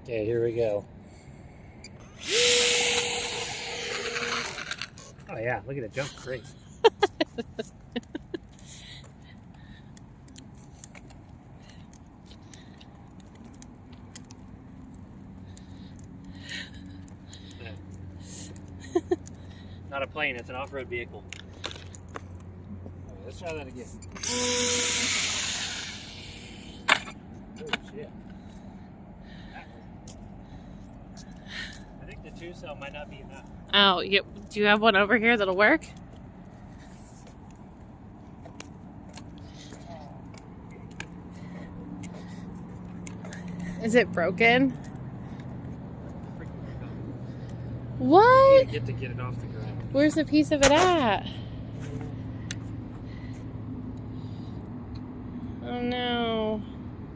Okay, here we go. Oh yeah, look at it jump great. Not a plane, it's an off-road vehicle. Okay, let's try that again. Oh shit. I think the 2-cell might not be enough. Oh, do you have one over here that'll work? Is it broken? What? You get to get it off the ground. Where's a piece of it at?